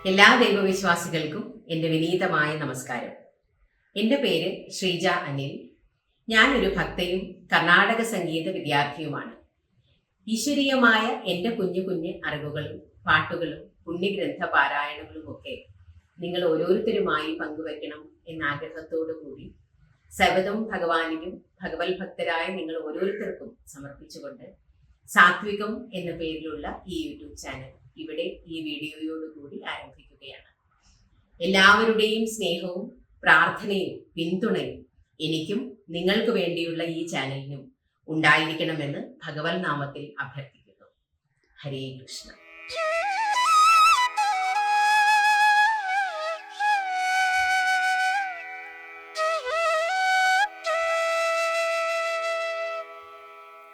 എല്ലാ ദൈവവിശ്വാസികൾക്കും എൻ്റെ വിനീതമായ നമസ്കാരം. എൻ്റെ പേര് ശ്രീജ അനിൽ. ഞാനൊരു ഭക്തയും കർണാടക സംഗീത വിദ്യാർത്ഥിയുമാണ്. ഈശ്വരീയമായ എൻ്റെ കുഞ്ഞു കുഞ്ഞു അറിവുകളും പാട്ടുകളും പുണ്യഗ്രന്ഥ പാരായണങ്ങളുമൊക്കെ നിങ്ങൾ ഓരോരുത്തരുമായി പങ്കുവയ്ക്കണം എന്ന ആഗ്രഹത്തോടു കൂടി സർവ്വതും ഭഗവാനിലും ഭഗവത് ഭക്തരായ നിങ്ങൾ ഓരോരുത്തർക്കും സമർപ്പിച്ചുകൊണ്ട് സാത്വികം എന്ന പേരിലുള്ള ഈ യൂട്യൂബ് ചാനൽ ഇവിടെ ഈ വീഡിയോയോടുകൂടി ആരംഭിക്കുകയാണ്. എല്ലാവരുടെയും സ്നേഹവും പ്രാർത്ഥനയും പിന്തുണയും എനിക്കും നിങ്ങൾക്ക് വേണ്ടിയുള്ള ഈ ചാനലിനും ഉണ്ടായിരിക്കണമെന്ന് ഭഗവത് നാമത്തിൽ അഭ്യർത്ഥിക്കുന്നു. ഹരേ കൃഷ്ണ.